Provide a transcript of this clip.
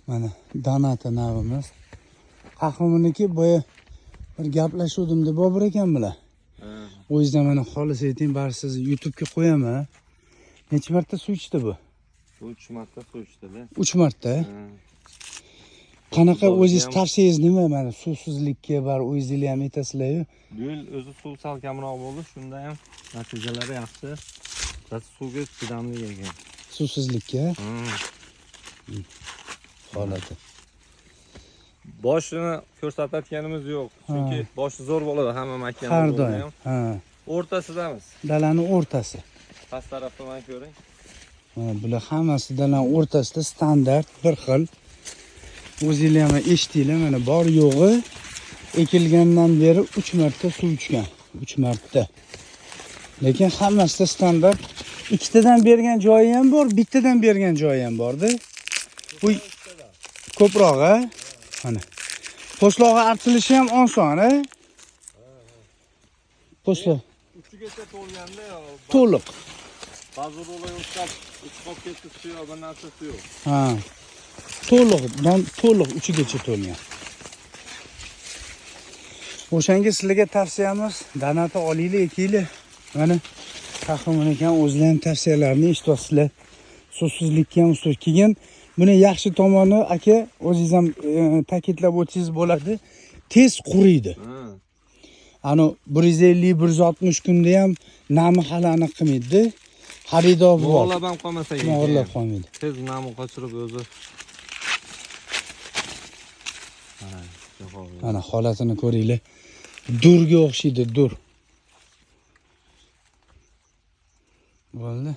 Mana Donata navimiz. Qahramoniki boya bir gaplashuvdim deb bor ekan bular. O yüzden mana xolis ayting, bari sizni YouTube'ga qo'yaman. Necha marta suv ichdi bu? 3 marta suv ichdi-da. 3 marta. Qanaqa o'zingiz tavsiyangiz nima? Mana suvsizlikka bar o'zingiz ham aytasizlar-ku. Bu yil o'zi suv sal kamroq bo'ldi, shunda ham natijalari yaxshi. Biz suvga chidamli ekan. Suvsizlikka. Holati. Boshini ko'rsatayotganimiz yo'q. Chunki boshi zo'r bo'ladi hamma makanda. Har doim. O'rtasidamiz. Dalani o'rtasi. Past tarafdan mana ko'ring. Bular hammasi dalan o'rtasida standart bir xil. O'zingizlar ham eshitdinglar, mana bor yo'g'i ekilgandan beri 3 marta suv ichgan. 3 marta. Lekin hammasida standart. Ikkitadan bergan joyi ham bor, bittadan bergan joyi ham bor-da. Bu ko'proq, ha? Mana. Po'stlog'i artilishi ham oson-a? Po'stlog. Uchigacha to'lganda to'liq. Ba'zi o'g'lay o'tkab, qolib ketdi suyo, bir narsasi yo'q. Ha. To'liq uchigacha to'lgan. O'shanga sizlarga tavsiyamiz, Donata olinglar, ekinglar. Mana Qahramon ekan o'zlari ham tavsiyalarini eshityapsizlar. Suvsizlikka ham ustoz kelgan. Buni yaxshi tomoni aka, o'zingiz ham ta'kidlab o'tsangiz bo'ladi. Tez quriydi. Ano 150-160 kunda ham nami hali aniq qilmaydi. Xaridor bor. Mo'g'irlab ham qolmasa kerak. Mo'g'irlab qolmaydi. Tez nami qochirib o'zi. Mana holatini ko'ringlar. Durga o'xshaydi, dur. Bo'ldi.